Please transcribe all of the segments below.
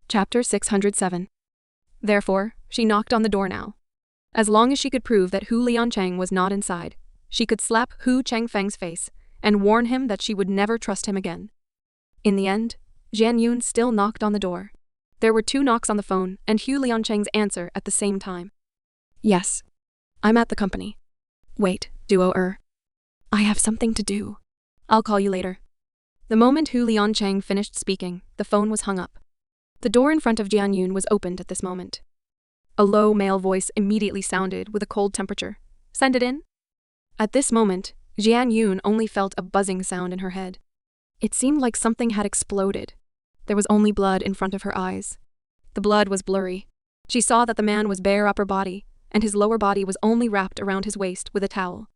Chapter 607. Therefore, she knocked on the door now. As long as she could prove that Hu Liancheng was not inside, she could slap Hu Chengfeng's face and warn him that she would never trust him again. In the end, Jian Yun still knocked on the door. There were 2 knocks on the phone and Hu Liancheng's answer at the same time. Yes. I'm at the company. Wait, duo-er. I have something to do. I'll call you later. The moment Hu Liancheng finished speaking, the phone was hung up. The door in front of Jian Yun was opened at this moment. A low male voice immediately sounded with a cold temperature. Send it in? At this moment, Jian Yun only felt a buzzing sound in her head. It seemed like something had exploded. There was only blood in front of her eyes. The blood was blurry. She saw that the man was bare upper body, and his lower body was only wrapped around his waist with a towel.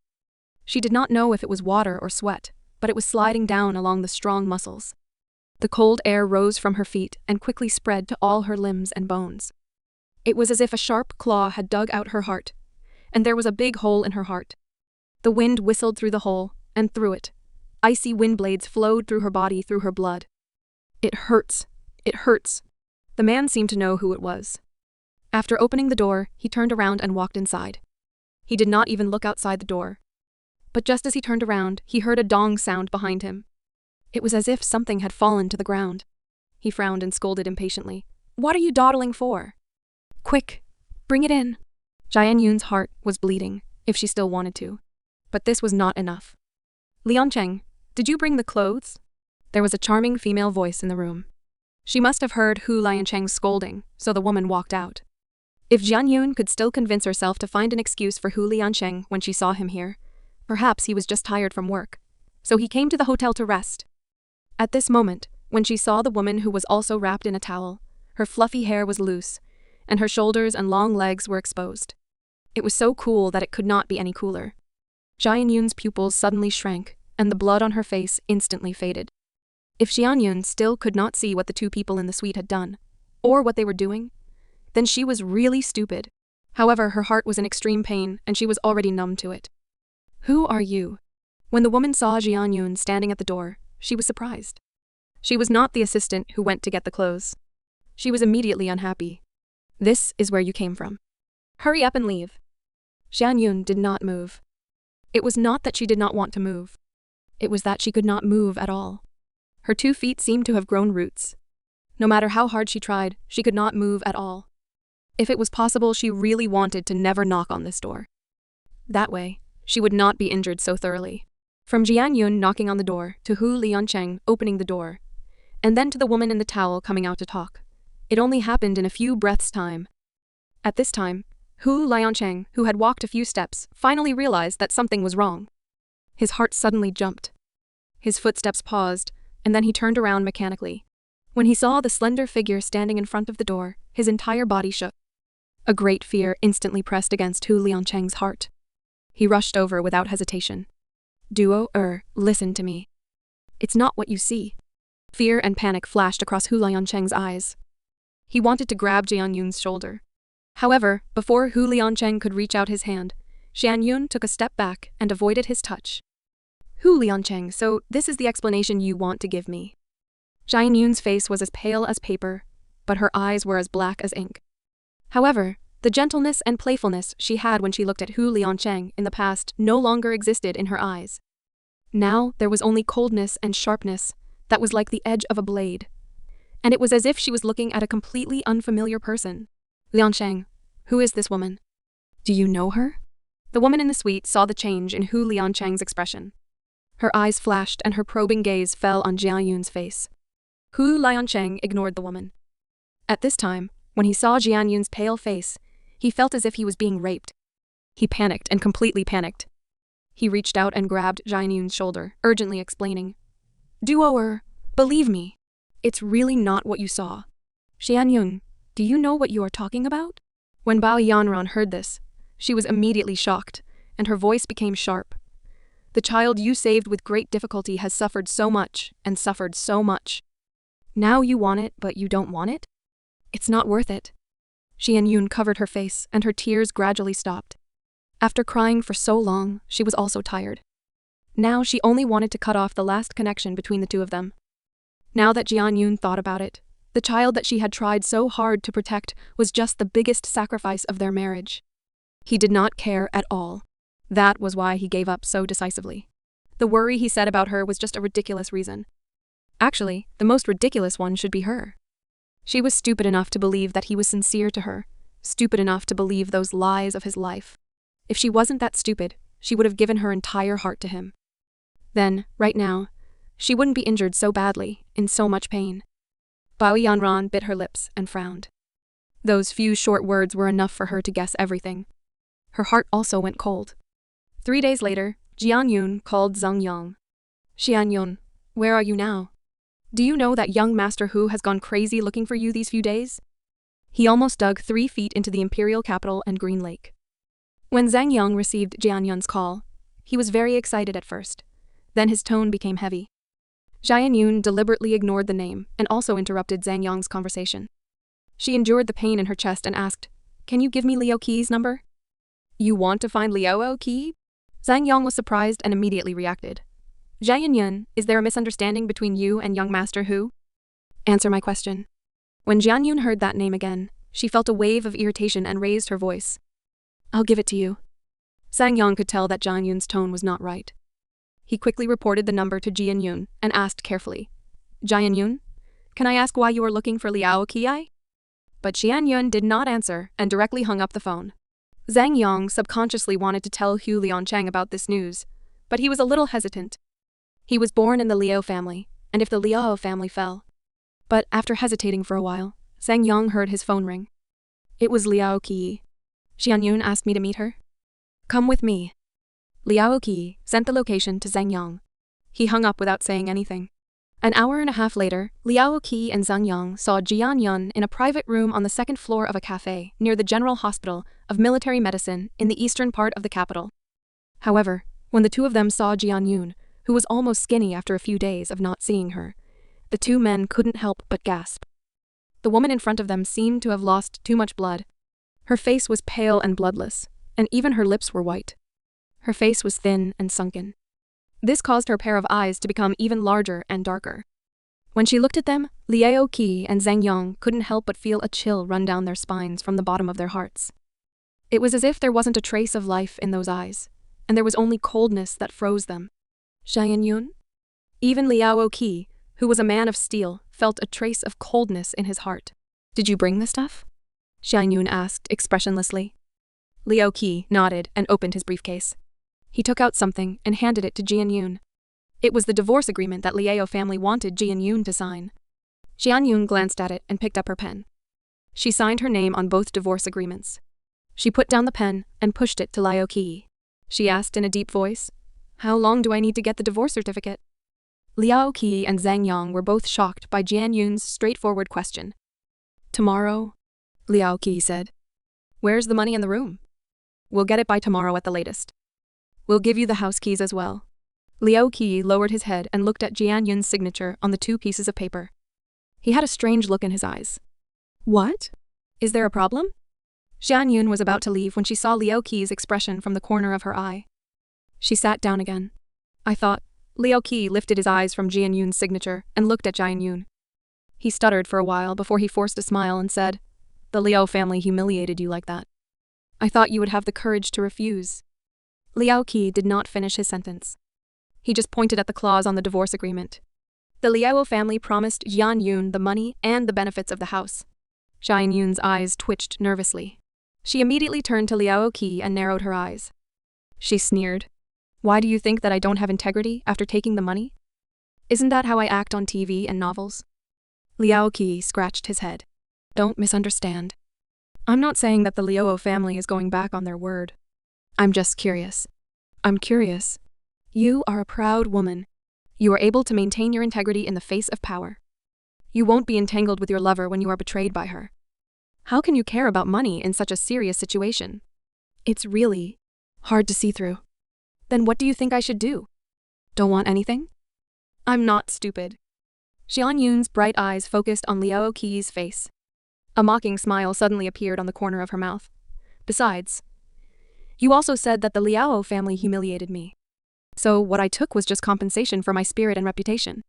She did not know if it was water or sweat, but it was sliding down along the strong muscles. The cold air rose from her feet and quickly spread to all her limbs and bones. It was as if a sharp claw had dug out her heart, and there was a big hole in her heart. The wind whistled through the hole, and through it. Icy wind blades flowed through her body through her blood. It hurts. It hurts. The man seemed to know who it was. After opening the door, he turned around and walked inside. He did not even look outside the door. But just as he turned around, he heard a dong sound behind him. It was as if something had fallen to the ground. He frowned and scolded impatiently. What are you dawdling for? Quick, bring it in. Jian Yun's heart was bleeding, if she still wanted to. But this was not enough. Liancheng, did you bring the clothes? There was a charming female voice in the room. She must have heard Hu Liancheng's scolding, so the woman walked out. If Jian Yun could still convince herself to find an excuse for Hu Liancheng when she saw him here, perhaps he was just tired from work. So he came to the hotel to rest. At this moment, when she saw the woman who was also wrapped in a towel, her fluffy hair was loose, and her shoulders and long legs were exposed. It was so cool that it could not be any cooler. Jian Yun's pupils suddenly shrank, and the blood on her face instantly faded. If Jian Yun still could not see what the 2 people in the suite had done, or what they were doing, then she was really stupid. However, her heart was in extreme pain, and she was already numb to it. Who are you? When the woman saw Jian Yun standing at the door, she was surprised. She was not the assistant who went to get the clothes. She was immediately unhappy. This is where you came from. Hurry up and leave. Jian Yun did not move. It was not that she did not want to move. It was that she could not move at all. Her 2 feet seemed to have grown roots. No matter how hard she tried, she could not move at all. If it was possible, she really wanted to never knock on this door. That way, she would not be injured so thoroughly. From Jian Yun knocking on the door, to Hu Liancheng opening the door, and then to the woman in the towel coming out to talk. It only happened in a few breaths' time. At this time, Hu Liancheng, who had walked a few steps, finally realized that something was wrong. His heart suddenly jumped. His footsteps paused, and then he turned around mechanically. When he saw the slender figure standing in front of the door, his entire body shook. A great fear instantly pressed against Hu Liancheng's heart. He rushed over without hesitation. Duo-er, listen to me. It's not what you see. Fear and panic flashed across Hu Liancheng's eyes. He wanted to grab Jian Yun's shoulder. However, before Hu Liancheng could reach out his hand, Jian Yun took a step back and avoided his touch. Hu Liancheng, so this is the explanation you want to give me. Jian Yun's face was as pale as paper, but her eyes were as black as ink. However, the gentleness and playfulness she had when she looked at Hu Liancheng in the past no longer existed in her eyes. Now there was only coldness and sharpness that was like the edge of a blade. And it was as if she was looking at a completely unfamiliar person. Liancheng, who is this woman? Do you know her? The woman in the suite saw the change in Hu Liancheng's expression. Her eyes flashed and her probing gaze fell on Jian Yun's face. Hu Liancheng ignored the woman. At this time, when he saw Jian Yun's pale face, he felt as if he was being raped. He panicked and completely panicked. He reached out and grabbed Jian Yun's shoulder, urgently explaining. Duo-er, believe me. It's really not what you saw. Jian Yun, do you know what you are talking about? When Bao Yanran heard this, she was immediately shocked, and her voice became sharp. The child you saved with great difficulty has suffered so much, and suffered so much. Now you want it, but you don't want it? It's not worth it. Jian Yun covered her face, and her tears gradually stopped. After crying for so long, she was also tired. Now she only wanted to cut off the last connection between the 2 of them. Now that Jian Yun thought about it, The child that she had tried so hard to protect was just the biggest sacrifice of their marriage. He did not care at all. That was why he gave up so decisively. The worry he said about her was just a ridiculous reason. Actually, the most ridiculous one should be her. She was stupid enough to believe that he was sincere to her, stupid enough to believe those lies of his life. If she wasn't that stupid, she would have given her entire heart to him. Then, right now, she wouldn't be injured so badly, in so much pain. Bao Yanran bit her lips and frowned. Those few short words were enough for her to guess everything. Her heart also went cold. 3 days later, Jian Yun called Zhang Yang. Xian Yun, where are you now? Do you know that young Master Hu has gone crazy looking for you these few days? He almost dug 3 feet into the imperial capital and Green Lake. When Zhang Yang received Jian Yun's call, he was very excited at first. Then his tone became heavy. Jian Yun deliberately ignored the name and also interrupted Zhang Yang's conversation. She endured the pain in her chest and asked, "Can you give me Liao Qi's number?" "You want to find Liao Qi?" Zhang Yang was surprised and immediately reacted. "Jian Yun, is there a misunderstanding between you and young Master Hu?" "Answer my question." When Jian Yun heard that name again, she felt a wave of irritation and raised her voice. "I'll give it to you." Zhang Yang could tell that Jian Yun's tone was not right. He quickly reported the number to Jian Yun and asked carefully, "Jian Yun, can I ask why you are looking for Liao Qi?" But Jian Yun did not answer and directly hung up the phone. Zhang Yang subconsciously wanted to tell Hu Liancheng about this news, but he was a little hesitant. He was born in the Liao family, and if the Liao family fell. But after hesitating for a while, Zhang Yang heard his phone ring. It was Liao Qi. Xian Yun asked me to meet her. "Come with me." Liao Qi sent the location to Zhang Yang. He hung up without saying anything. An hour and a half later, Liao Qi and Zhang Yang saw Jian Yun in a private room on the second floor of a cafe near the General Hospital of Military Medicine in the eastern part of the capital. However, when the two of them saw Jian Yun, who was almost skinny after a few days of not seeing her, the two men couldn't help but gasp. The woman in front of them seemed to have lost too much blood. Her face was pale and bloodless, and even her lips were white. Her face was thin and sunken. This caused her pair of eyes to become even larger and darker. When she looked at them, Liao Qi and Zhang Yang couldn't help but feel a chill run down their spines from the bottom of their hearts. It was as if there wasn't a trace of life in those eyes, and there was only coldness that froze them. Jian Yun? Even Liao Qi, who was a man of steel, felt a trace of coldness in his heart. "Did you bring the stuff?" Xian Yun asked expressionlessly. Liao Qi nodded and opened his briefcase. He took out something and handed it to Jian Yun. It was the divorce agreement that Liao family wanted Jian Yun to sign. Jian Yun glanced at it and picked up her pen. She signed her name on both divorce agreements. She put down the pen and pushed it to Liao Qi. She asked in a deep voice, "How long do I need to get the divorce certificate?" Liao Qi and Zhang Yang were both shocked by Jian Yun's straightforward question. "Tomorrow?" Liao Qi said. "Where's the money in the room?" "We'll get it by tomorrow at the latest. We'll give you the house keys as well." Liao Qi lowered his head and looked at Jian Yun's signature on the 2 pieces of paper. He had a strange look in his eyes. "What? Is there a problem?" Jian Yun was about to leave when she saw Liao Qi's expression from the corner of her eye. She sat down again. "I thought." Liao Qi lifted his eyes from Jian Yun's signature and looked at Jian Yun. He stuttered for a while before he forced a smile and said, "The Liao family humiliated you like that. I thought you would have the courage to refuse." Liao Qi did not finish his sentence. He just pointed at the clause on the divorce agreement. The Liao family promised Jian Yun the money and the benefits of the house. Jian Yun's eyes twitched nervously. She immediately turned to Liao Qi and narrowed her eyes. She sneered. "Why do you think that I don't have integrity after taking the money? Isn't that how I act on TV and novels?" Liao Qi scratched his head. "Don't misunderstand. I'm not saying that the Liao family is going back on their word. I'm just curious. I'm curious. You are a proud woman. You are able to maintain your integrity in the face of power. You won't be entangled with your lover when you are betrayed by her. How can you care about money in such a serious situation? It's really hard to see through. Then what do you think I should do? Don't want anything? I'm not stupid." Jian Yun's bright eyes focused on Liao Qi's face. A mocking smile suddenly appeared on the corner of her mouth. "Besides, you also said that the Liao family humiliated me. So what I took was just compensation for my spirit and reputation."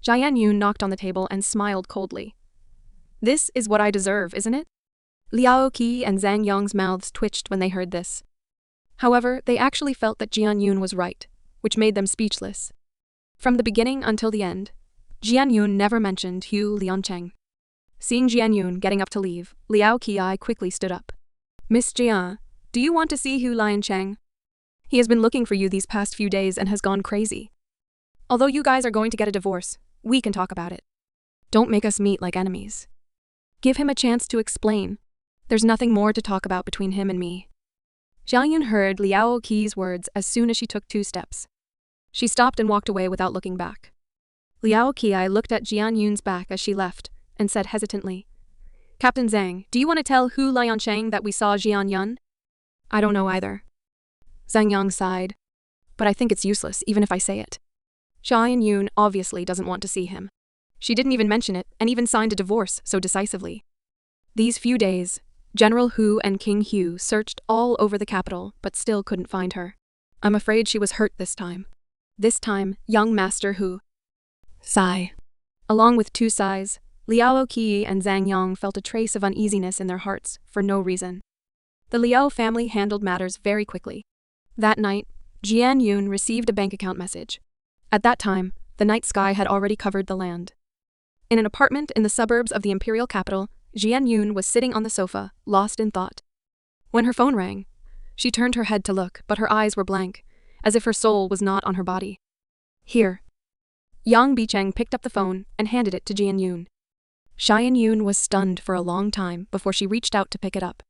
Jian Yun knocked on the table and smiled coldly. This is what I deserve, isn't it? Liao Qi and Zhang Yong's mouths twitched when they heard this. However, they actually felt that Jian Yun was right, which made them speechless. From the beginning until the end, Jian Yun never mentioned Hu Liancheng. Seeing Jian Yun getting up to leave, Liao Qi quickly stood up. Miss Jian, do you want to see Hu Liancheng? He has been looking for you these past few days and has gone crazy. Although you guys are going to get a divorce, we can talk about it. Don't make us meet like enemies. Give him a chance to explain. There's nothing more to talk about between him and me. Jian Yun heard Liao Qi's words as soon as she took 2 steps. She stopped and walked away without looking back. Liao Qi looked at Jian Yun's back as she left and said hesitantly, Captain Zhang, do you want to tell Hu Liancheng that we saw Jian Yun? I don't know either. Zhang Yang sighed. But I think it's useless, even if I say it. Jian Yun obviously doesn't want to see him. She didn't even mention it and even signed a divorce so decisively. These few days, General Hu and King Hu searched all over the capital but still couldn't find her. I'm afraid she was hurt this time. This time, young Master Hu. Sigh. Along with 2 sighs, Liao Qi and Zhang Yang felt a trace of uneasiness in their hearts for no reason. The Liao family handled matters very quickly. That night, Jian Yun received a bank account message. At that time, the night sky had already covered the land. In an apartment in the suburbs of the imperial capital, Jian Yun was sitting on the sofa, lost in thought. When her phone rang, she turned her head to look, but her eyes were blank, as if her soul was not on her body. Here. Yang Bicheng picked up the phone and handed it to Jian Yun. Jian Yun was stunned for a long time before she reached out to pick it up.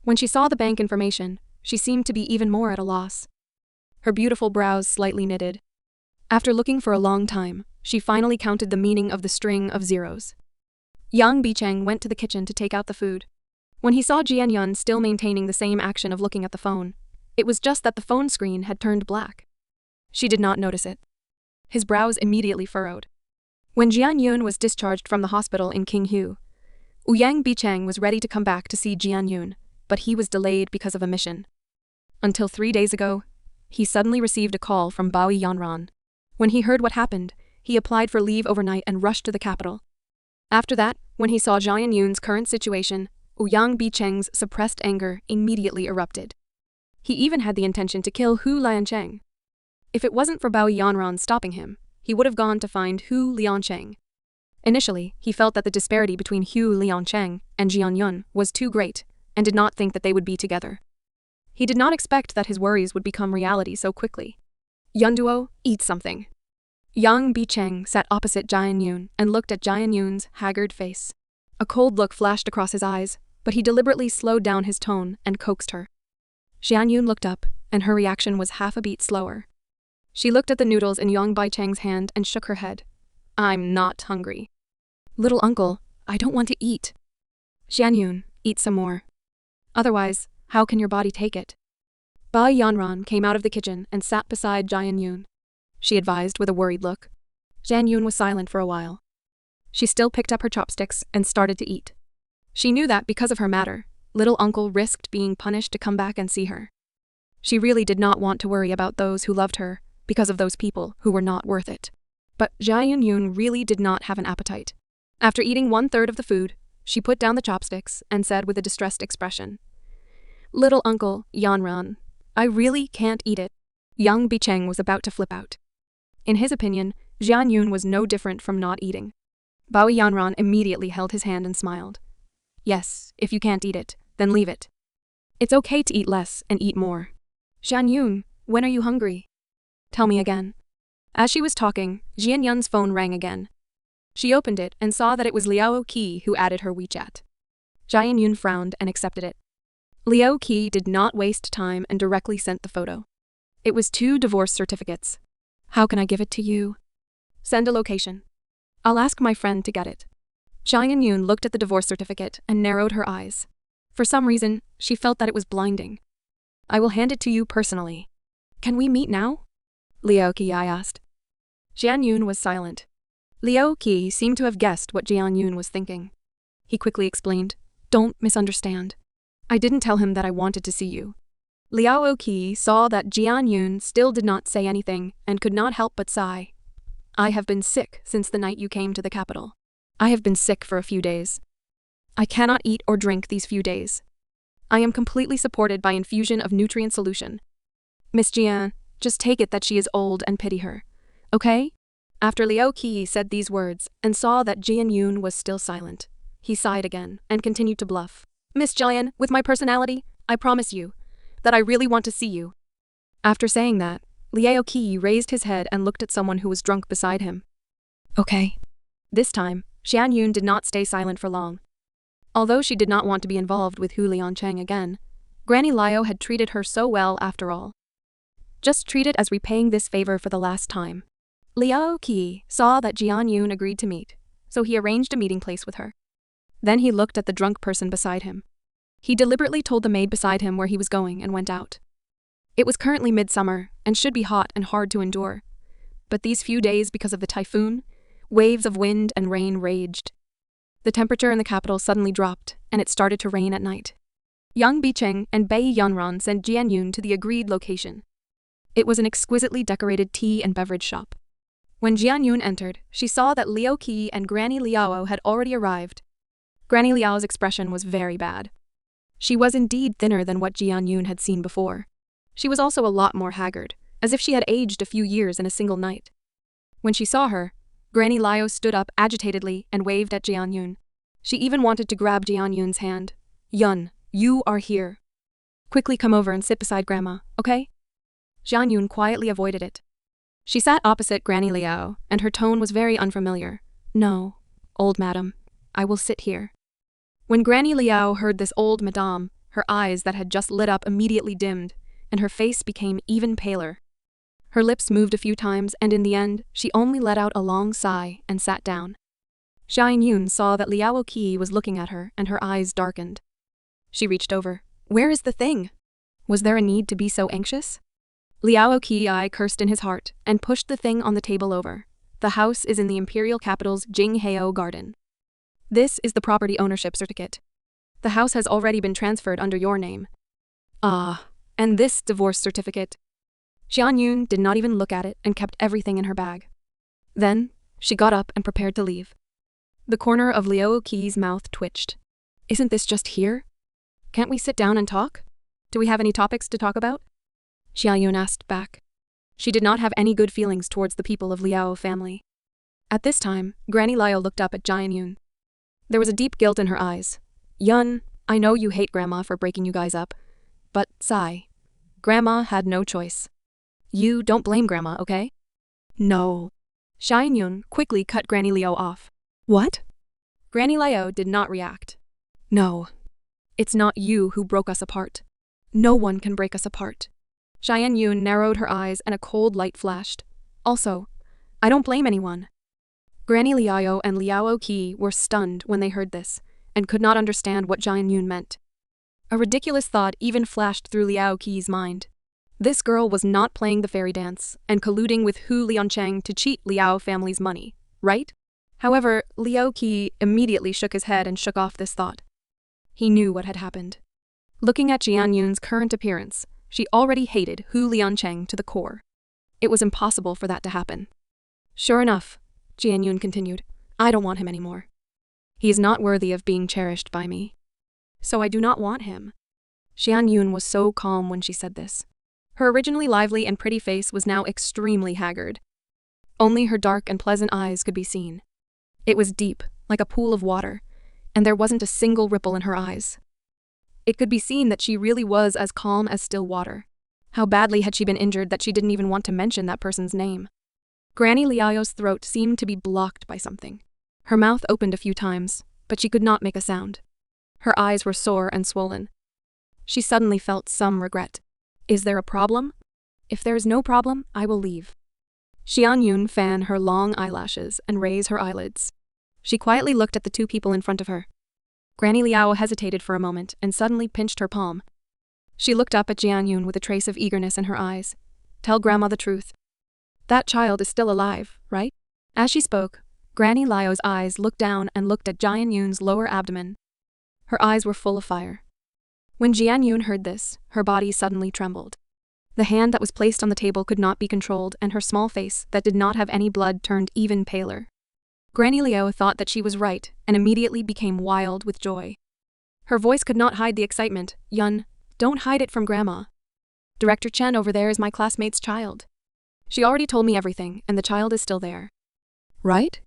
When she saw the bank information, she seemed to be even more at a loss. Her beautiful brows slightly knitted. After looking for a long time, she finally counted the meaning of the string of zeros. Yang Bicheng went to the kitchen to take out the food. When he saw Jian Yun still maintaining the same action of looking at the phone, it was just that the phone screen had turned black. She did not notice it. His brows immediately furrowed. When Jian Yun was discharged from the hospital in King Hu, Yang Bicheng was ready to come back to see Jian Yun, but he was delayed because of a mission. Until 3 days ago, he suddenly received a call from Bao Yanran. When he heard what happened, he applied for leave overnight and rushed to the capital. After that, when he saw Jian Yun's current situation, Yang Bicheng's suppressed anger immediately erupted. He even had the intention to kill Hu Liancheng. If it wasn't for Bao Yanran stopping him, he would have gone to find Hu Liancheng. Initially, he felt that the disparity between Hu Liancheng and Jian Yun was too great, and did not think that they would be together. He did not expect that his worries would become reality so quickly. Yunduo, eat something. Yang Bicheng sat opposite Jian Yun and looked at Jian Yun's haggard face. A cold look flashed across his eyes, but he deliberately slowed down his tone and coaxed her. Jian Yun looked up, and her reaction was half a beat slower. She looked at the noodles in Yang Bicheng's hand and shook her head. I'm not hungry. Little uncle, I don't want to eat. Jian Yun, eat some more. Otherwise, how can your body take it? Bao Yanran came out of the kitchen and sat beside Jian Yun. She advised with a worried look. Jian Yun was silent for a while. She still picked up her chopsticks and started to eat. She knew that because of her matter, little uncle risked being punished to come back and see her. She really did not want to worry about those who loved her because of those people who were not worth it. But Jian Yun really did not have an appetite. After eating 1/3 of the food, she put down the chopsticks and said with a distressed expression, Little uncle, Yanran, I really can't eat it. Yang Bicheng was about to flip out. In his opinion, Jian Yun was no different from not eating. Bao Yanran immediately held his hand and smiled. Yes, if you can't eat it, then leave it. It's okay to eat less and eat more. Jian Yun, when are you hungry? Tell me again. As she was talking, Jian Yun's phone rang again. She opened it and saw that it was Liao Qi who added her WeChat. Jian Yun frowned and accepted it. Liao Qi did not waste time and directly sent the photo. It was 2 divorce certificates. How can I give it to you? Send a location. I'll ask my friend to get it. Jian Yun looked at the divorce certificate and narrowed her eyes. For some reason, she felt that it was blinding. I will hand it to you personally. Can we meet now? Liao Qi asked. Jian Yun was silent. Liao Qi seemed to have guessed what Jian Yun was thinking. He quickly explained, Don't misunderstand. I didn't tell him that I wanted to see you. Liao Qi saw that Jian Yun still did not say anything and could not help but sigh. I have been sick since the night you came to the capital. I have been sick for a few days. I cannot eat or drink these few days. I am completely supported by infusion of nutrient solution. Miss Jian, just take it that she is old and pity her. Okay? After Liao Qi said these words and saw that Jian Yun was still silent, he sighed again and continued to bluff. Miss Jian, with my personality, I promise you that I really want to see you. After saying that, Liao Qi raised his head and looked at someone who was drunk beside him. Okay. This time, Xian Yun did not stay silent for long. Although she did not want to be involved with Hu Liancheng again, Granny Liao had treated her so well after all. Just treat it as repaying this favor for the last time. Liao Qi saw that Jian Yun agreed to meet, so he arranged a meeting place with her. Then he looked at the drunk person beside him. He deliberately told the maid beside him where he was going and went out. It was currently midsummer and should be hot and hard to endure. But these few days, because of the typhoon, waves of wind and rain raged. The temperature in the capital suddenly dropped, and it started to rain at night. Yang Bicheng and Bai Yanran sent Jian Yun to the agreed location. It was an exquisitely decorated tea and beverage shop. When Jian Yun entered, she saw that Liao Qi and Granny Liao had already arrived. Granny Liao's expression was very bad. She was indeed thinner than what Jian Yun had seen before. She was also a lot more haggard, as if she had aged a few years in a single night. When she saw her, Granny Liao stood up agitatedly and waved at Jian Yun. She even wanted to grab Jian Yun's hand. Yun, you are here. Quickly come over and sit beside Grandma, okay? Jian Yun quietly avoided it. She sat opposite Granny Liao, and her tone was very unfamiliar. No, old madam, I will sit here. When Granny Liao heard this old madame, her eyes that had just lit up immediately dimmed, and her face became even paler. Her lips moved a few times, and in the end, she only let out a long sigh and sat down. Xian Yun saw that Liao Qi was looking at her, and her eyes darkened. She reached over. Where is the thing? Was there a need to be so anxious? Liao Qi cursed in his heart and pushed the thing on the table over. The house is in the imperial capital's Jingheo Garden. This is the property ownership certificate. The house has already been transferred under your name. Ah, and this divorce certificate. Xian Yun did not even look at it and kept everything in her bag. Then, she got up and prepared to leave. The corner of Liao Qi's mouth twitched. Isn't this just here? Can't we sit down and talk? Do we have any topics to talk about? Xian Yun asked back. She did not have any good feelings towards the people of Liao family. At this time, Granny Liao looked up at Jian Yun. There was a deep guilt in her eyes. Yun, I know you hate Grandma for breaking you guys up. But, sigh. Grandma had no choice. You don't blame Grandma, okay? No. Xian Yun quickly cut Granny Liao off. What? Granny Liao did not react. No. It's not you who broke us apart. No one can break us apart. Xian Yun narrowed her eyes and a cold light flashed. Also, I don't blame anyone. Granny Liao and Liao Qi were stunned when they heard this, and could not understand what Xian Yun meant. A ridiculous thought even flashed through Liao Qi's mind. This girl was not playing the fairy dance and colluding with Hu Liancheng to cheat Liao family's money, right? However, Liao Qi immediately shook his head and shook off this thought. He knew what had happened. Looking at Jian Yun's current appearance, she already hated Hu Liancheng to the core. It was impossible for that to happen. Sure enough, Jian Yun continued, I don't want him anymore. He is not worthy of being cherished by me. So I do not want him. Xian Yun was so calm when she said this. Her originally lively and pretty face was now extremely haggard. Only her dark and pleasant eyes could be seen. It was deep, like a pool of water, and there wasn't a single ripple in her eyes. It could be seen that she really was as calm as still water. How badly had she been injured that she didn't even want to mention that person's name? Granny Liao's throat seemed to be blocked by something. Her mouth opened a few times, but she could not make a sound. Her eyes were sore and swollen. She suddenly felt some regret. Is there a problem? If there is no problem, I will leave. Xian Yun fanned her long eyelashes and raised her eyelids. She quietly looked at the two people in front of her. Granny Liao hesitated for a moment and suddenly pinched her palm. She looked up at Jian Yun with a trace of eagerness in her eyes. Tell Grandma the truth. That child is still alive, right? As she spoke, Granny Liao's eyes looked down and looked at Jian Yun's lower abdomen. Her eyes were full of fire. When Jian Yun heard this, her body suddenly trembled. The hand that was placed on the table could not be controlled, and her small face, that did not have any blood, turned even paler. Granny Liao thought that she was right and immediately became wild with joy. Her voice could not hide the excitement. Yun, don't hide it from Grandma. Director Chen over there is my classmate's child. She already told me everything, and the child is still there. Right?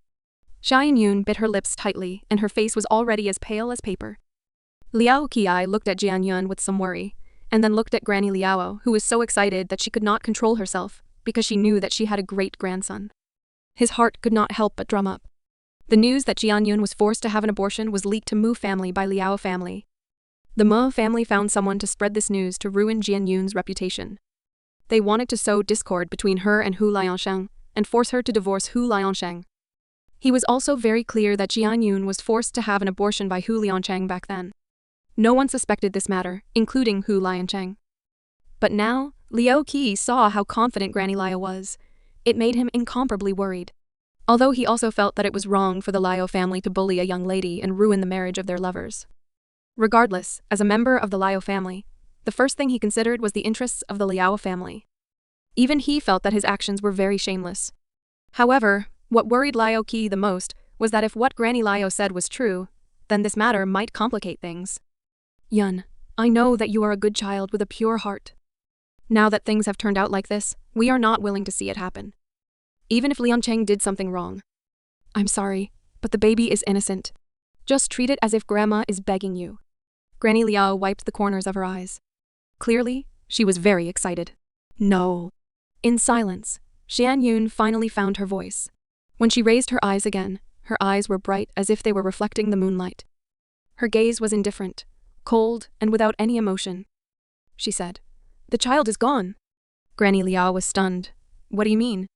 Xian Yun bit her lips tightly, and her face was already as pale as paper. Liao Qi looked at Jian Yun with some worry, and then looked at Granny Liao, who was so excited that she could not control herself, because she knew that she had a great-grandson. His heart could not help but drum up. The news that Jian Yun was forced to have an abortion was leaked to Mu family by Liao family. The Mu family found someone to spread this news to ruin Jian Yun's reputation. They wanted to sow discord between her and Hu Liansheng, and force her to divorce Hu Liansheng. He was also very clear that Jian Yun was forced to have an abortion by Hu Liansheng back then. No one suspected this matter, including Hu Liansheng. But now, Liao Qi saw how confident Granny Liao was. It made him incomparably worried. Although he also felt that it was wrong for the Liao family to bully a young lady and ruin the marriage of their lovers. Regardless, as a member of the Liao family, the first thing he considered was the interests of the Liao family. Even he felt that his actions were very shameless. However, what worried Liao Qi the most was that if what Granny Liao said was true, then this matter might complicate things. Yun, I know that you are a good child with a pure heart. Now that things have turned out like this, we are not willing to see it happen. Even if Liansheng did something wrong. I'm sorry, but the baby is innocent. Just treat it as if Grandma is begging you. Granny Liao wiped the corners of her eyes. Clearly, she was very excited. No. In silence, Xian Yun finally found her voice. When she raised her eyes again, her eyes were bright as if they were reflecting the moonlight. Her gaze was indifferent, cold, and without any emotion. She said, "The child is gone." Granny Liao was stunned. What do you mean?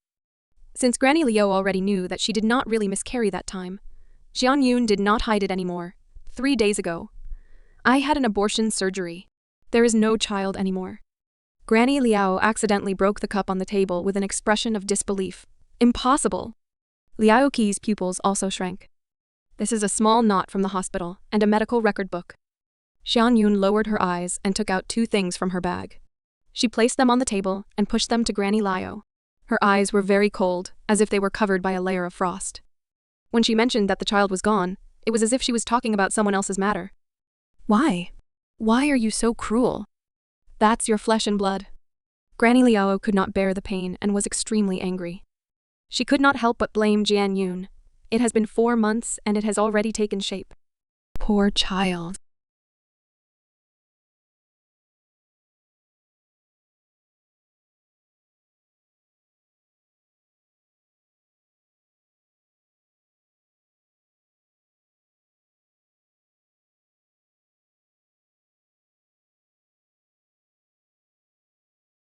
Since Granny Liao already knew that she did not really miscarry that time, Xian Yun did not hide it anymore. 3 days ago. I had an abortion surgery. There is no child anymore. Granny Liao accidentally broke the cup on the table with an expression of disbelief. Impossible. Liao Qi's pupils also shrank. This is a small knot from the hospital and a medical record book. Xian Yun lowered her eyes and took out 2 things from her bag. She placed them on the table and pushed them to Granny Liao. Her eyes were very cold, as if they were covered by a layer of frost. When she mentioned that the child was gone, it was as if she was talking about someone else's matter. Why? Why are you so cruel? That's your flesh and blood. Granny Liao could not bear the pain and was extremely angry. She could not help but blame Jian Yun. It has been 4 months and it has already taken shape. Poor child.